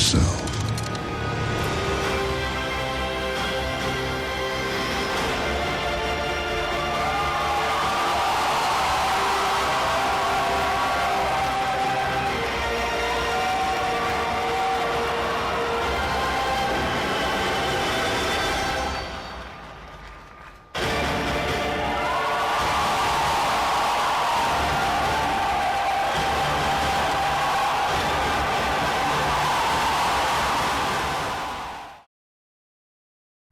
so.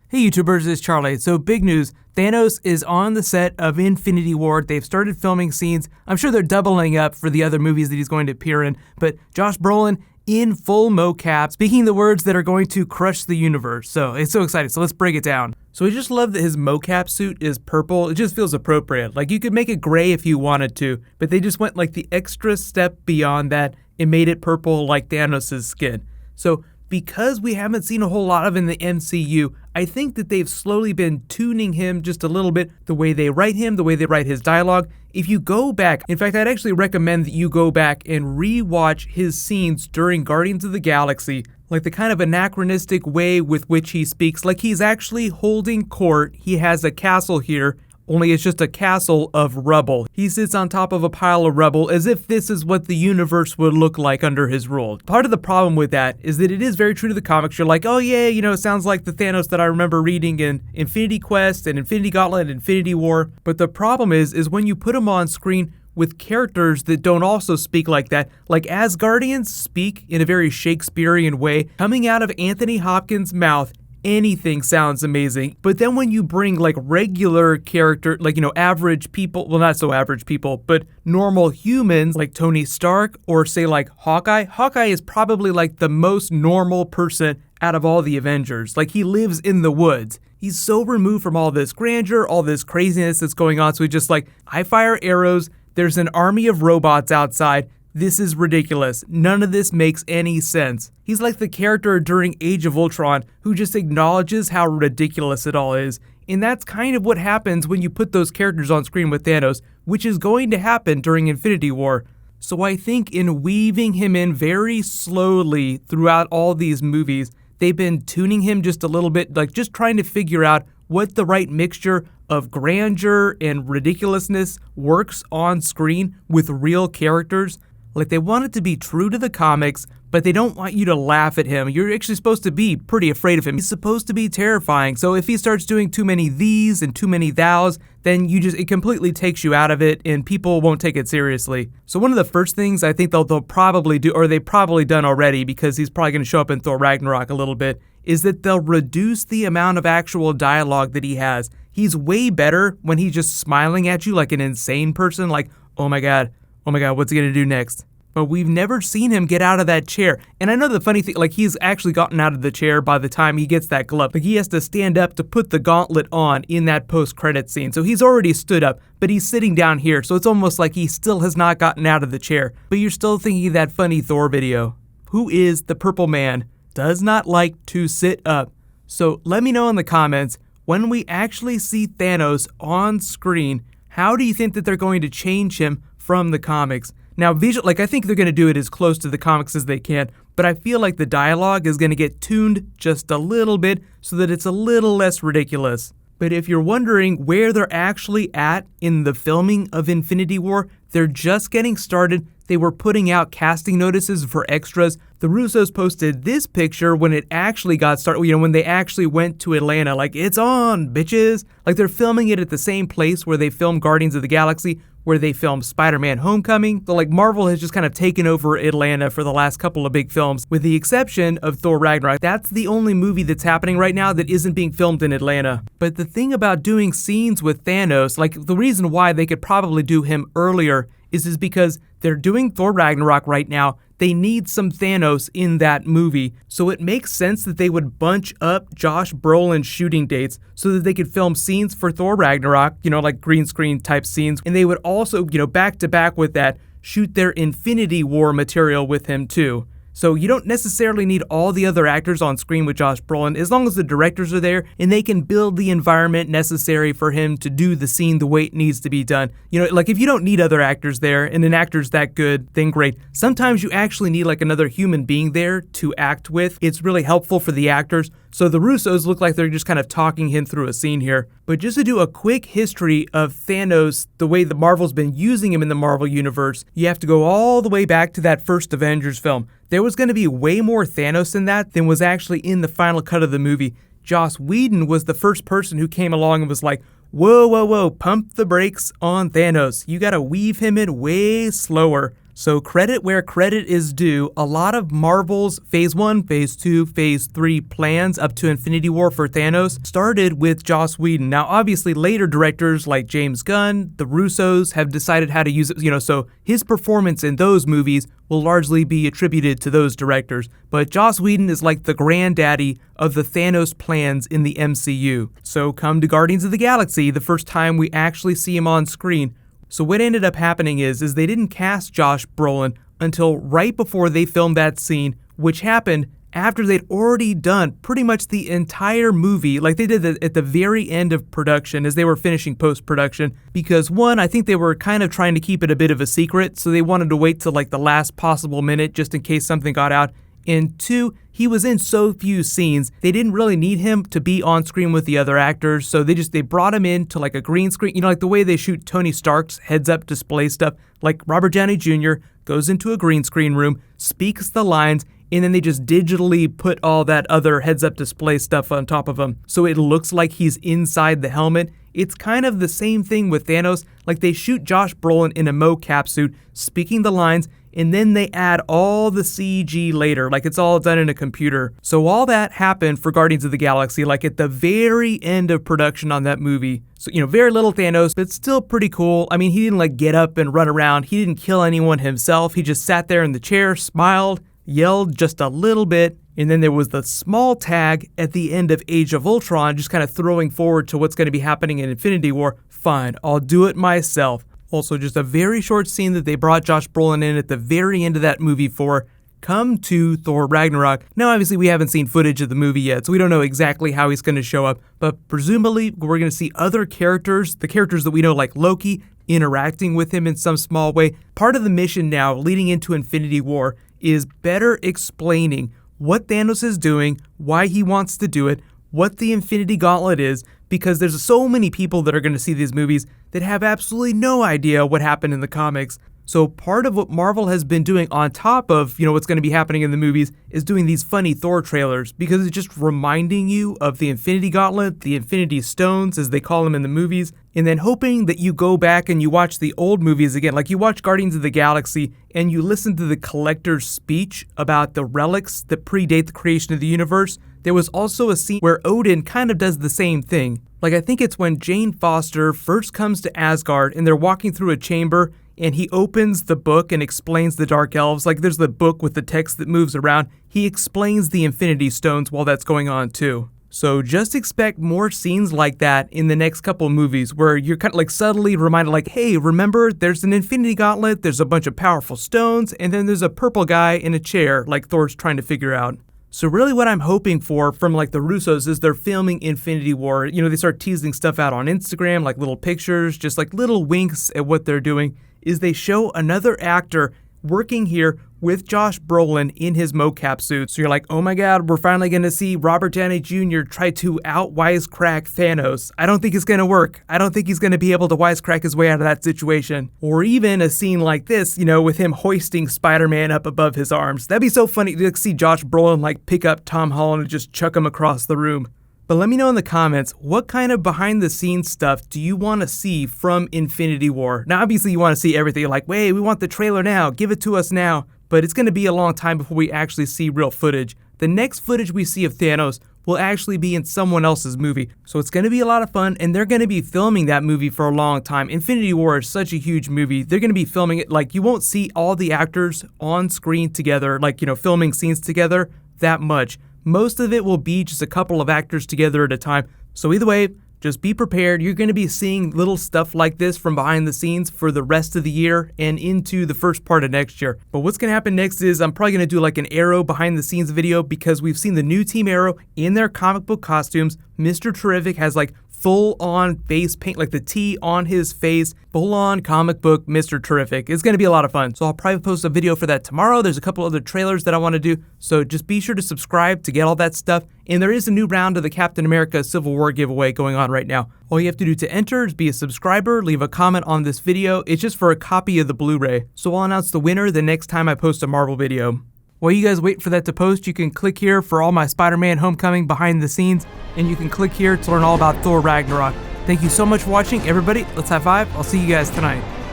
Hey YouTubers, it's Charlie. So big news, Thanos is on the set of Infinity War. They've started filming scenes. I'm sure they're doubling up for the other movies that he's going to appear in, but Josh Brolin in full mocap, speaking the words that are going to crush the universe. So it's so exciting, so let's break it down. So I just love that his mocap suit is purple. It just feels appropriate. Like you could make it gray if you wanted to, but they just went like the extra step beyond that and made it purple like Thanos' skin. So because we haven't seen a whole lot of in the MCU, I think that they've slowly been tuning him just a little bit, the way they write him, the way they write his dialogue. If you go back, in fact, I'd actually recommend that you go back and rewatch his scenes during Guardians of the Galaxy, like the kind of anachronistic way with which he speaks, like he's actually holding court. He has a castle here, only it's just a castle of rubble. He sits on top of a pile of rubble as if this is what the universe would look like under his rule. Part of the problem with that is that it is very true to the comics. You're like, oh yeah, you know, it sounds like the Thanos that I remember reading in Infinity Quest and Infinity Gauntlet and Infinity War. But the problem is when you put him on screen with characters that don't also speak like that, like Asgardians speak in a very Shakespearean way, coming out of Anthony Hopkins' mouth, anything sounds amazing. But then when you bring like regular character, like, you know, average people, well, not so average people, but normal humans like Tony Stark or say like Hawkeye. Hawkeye is probably like the most normal person out of all the Avengers. Like he lives in the woods. He's so removed from all this grandeur, all this craziness that's going on. So he's just like, I fire arrows. There's an army of robots outside. This is ridiculous. None of this makes any sense. He's like the character during Age of Ultron who just acknowledges how ridiculous it all is. And that's kind of what happens when you put those characters on screen with Thanos, which is going to happen during Infinity War. So I think in weaving him in very slowly throughout all these movies, they've been tuning him just a little bit, like just trying to figure out what the right mixture of grandeur and ridiculousness works on screen with real characters. Like they want it to be true to the comics, but they don't want you to laugh at him. You're actually supposed to be pretty afraid of him. He's supposed to be terrifying. So if he starts doing too many these and too many thous, then it completely takes you out of it and people won't take it seriously. So one of the first things I think they'll probably do, or they've probably done already because he's probably going to show up in Thor Ragnarok a little bit, is that they'll reduce the amount of actual dialogue that he has. He's way better when he's just smiling at you like an insane person, like, oh my God, what's he gonna do next? But we've never seen him get out of that chair. And I know the funny thing, like he's actually gotten out of the chair by the time he gets that glove. Like he has to stand up to put the gauntlet on in that post-credit scene. So he's already stood up, but he's sitting down here. So it's almost like he still has not gotten out of the chair. But you're still thinking of that funny Thor video. Who is the purple man? Does not like to sit up. So let me know in the comments, when we actually see Thanos on screen, how do you think that they're going to change him from the comics? Now, I think they're going to do it as close to the comics as they can, but I feel like the dialogue is going to get tuned just a little bit so that it's a little less ridiculous. But if you're wondering where they're actually at in the filming of Infinity War, they're just getting started. They were putting out casting notices for extras. The Russos posted this picture when it actually got started, when they actually went to Atlanta, like, it's on, bitches. Like, they're filming it at the same place where they filmed Guardians of the Galaxy, where they filmed Spider-Man Homecoming. So, like, Marvel has just kind of taken over Atlanta for the last couple of big films, with the exception of Thor Ragnarok. That's the only movie that's happening right now that isn't being filmed in Atlanta. But the thing about doing scenes with Thanos, like, the reason why they could probably do him earlier is because they're doing Thor Ragnarok right now. They need some Thanos in that movie, so it makes sense that they would bunch up Josh Brolin's shooting dates so that they could film scenes for Thor Ragnarok, like green screen type scenes, and they would also, back to back with that, shoot their Infinity War material with him too. So you don't necessarily need all the other actors on screen with Josh Brolin, as long as the directors are there and they can build the environment necessary for him to do the scene the way it needs to be done. You know, like if you don't need other actors there and an actor's that good, then great. Sometimes you actually need like another human being there to act with. It's really helpful for the actors. So the Russos look like they're just kind of talking him through a scene here. But just to do a quick history of Thanos, the way the Marvel's been using him in the Marvel Universe, you have to go all the way back to that first Avengers film. There was going to be way more Thanos in that than was actually in the final cut of the movie. Joss Whedon was the first person who came along and was like, whoa, pump the brakes on Thanos. You gotta weave him in way slower. So credit where credit is due, a lot of Marvel's Phase 1, Phase 2, Phase 3 plans up to Infinity War for Thanos started with Joss Whedon. Now obviously later directors like James Gunn, the Russos have decided how to use it, so his performance in those movies will largely be attributed to those directors. But Joss Whedon is like the granddaddy of the Thanos plans in the MCU. So come to Guardians of the Galaxy, the first time we actually see him on screen. So what ended up happening is they didn't cast Josh Brolin until right before they filmed that scene, which happened after they'd already done pretty much the entire movie, like they did at the very end of production as they were finishing post-production, because one, I think they were kind of trying to keep it a bit of a secret, so they wanted to wait till like the last possible minute just in case something got out. And two, he was in so few scenes, they didn't really need him to be on screen with the other actors, so they brought him in to like a green screen, like the way they shoot Tony Stark's heads-up display stuff, like Robert Downey Jr. goes into a green screen room, speaks the lines, and then they just digitally put all that other heads-up display stuff on top of him, so it looks like he's inside the helmet. It's kind of the same thing with Thanos, like they shoot Josh Brolin in a mocap suit, speaking the lines, and then they add all the CG later, like it's all done in a computer. So all that happened for Guardians of the Galaxy, like at the very end of production on that movie. So, very little Thanos, but still pretty cool. I mean, he didn't like get up and run around. He didn't kill anyone himself. He just sat there in the chair, smiled, yelled just a little bit, and then there was the small tag at the end of Age of Ultron, just kind of throwing forward to what's going to be happening in Infinity War. Fine, I'll do it myself. Also, just a very short scene that they brought Josh Brolin in at the very end of that movie for. Come to Thor Ragnarok. Now, obviously, we haven't seen footage of the movie yet, so we don't know exactly how he's going to show up, but presumably, we're going to see other characters, the characters that we know like Loki, interacting with him in some small way. Part of the mission now, leading into Infinity War, is better explaining what Thanos is doing, why he wants to do it, what the Infinity Gauntlet is, because there's so many people that are going to see these movies that have absolutely no idea what happened in the comics. So part of what Marvel has been doing on top of, what's going to be happening in the movies is doing these funny Thor trailers, because it's just reminding you of the Infinity Gauntlet, the Infinity Stones, as they call them in the movies, and then hoping that you go back and you watch the old movies again, like you watch Guardians of the Galaxy and you listen to the collector's speech about the relics that predate the creation of the universe. There was also a scene where Odin kind of does the same thing. Like I think it's when Jane Foster first comes to Asgard and they're walking through a chamber and he opens the book and explains the Dark Elves. Like there's the book with the text that moves around. He explains the Infinity Stones while that's going on too. So just expect more scenes like that in the next couple of movies where you're kind of like subtly reminded like, hey, remember there's an Infinity Gauntlet, there's a bunch of powerful stones, and then there's a purple guy in a chair like Thor's trying to figure out. So really what I'm hoping for from like the Russos is they're filming Infinity War. They start teasing stuff out on Instagram, like little pictures, just like little winks at what they're doing, is they show another actor working here with Josh Brolin in his mocap suit. So you're like, oh my god, we're finally going to see Robert Downey Jr. try to out-wisecrack Thanos. I don't think it's going to work. I don't think he's going to be able to wisecrack his way out of that situation. Or even a scene like this, with him hoisting Spider-Man up above his arms. That'd be so funny to see Josh Brolin like pick up Tom Holland and just chuck him across the room. But let me know in the comments, what kind of behind-the-scenes stuff do you want to see from Infinity War? Now, obviously, you want to see everything. You're like, wait, we want the trailer now. Give it to us now. But it's going to be a long time before we actually see real footage. The next footage we see of Thanos will actually be in someone else's movie. So it's going to be a lot of fun, and they're going to be filming that movie for a long time. Infinity War is such a huge movie. They're going to be filming it, like, you won't see all the actors on screen together, like, filming scenes together that much. Most of it will be just a couple of actors together at a time. So either way, Just be prepared. You're going to be seeing little stuff like this from behind the scenes for the rest of the year and into the first part of next year. But what's going to happen next is I'm probably going to do like an Arrow behind the scenes video because we've seen the new Team Arrow in their comic book costumes. Mr. Terrific has like full-on face paint, like the T on his face, full-on comic book Mr. Terrific. It's going to be a lot of fun. So I'll probably post a video for that tomorrow. There's a couple other trailers that I want to do. So just be sure to subscribe to get all that stuff. And there is a new round of the Captain America Civil War giveaway going on right now. All you have to do to enter is be a subscriber, leave a comment on this video. It's just for a copy of the Blu-ray. So I'll announce the winner the next time I post a Marvel video. While you guys wait for that to post, you can click here for all my Spider-Man Homecoming behind the scenes, and you can click here to learn all about Thor Ragnarok. Thank you so much for watching, everybody. Let's high five. I'll see you guys tonight.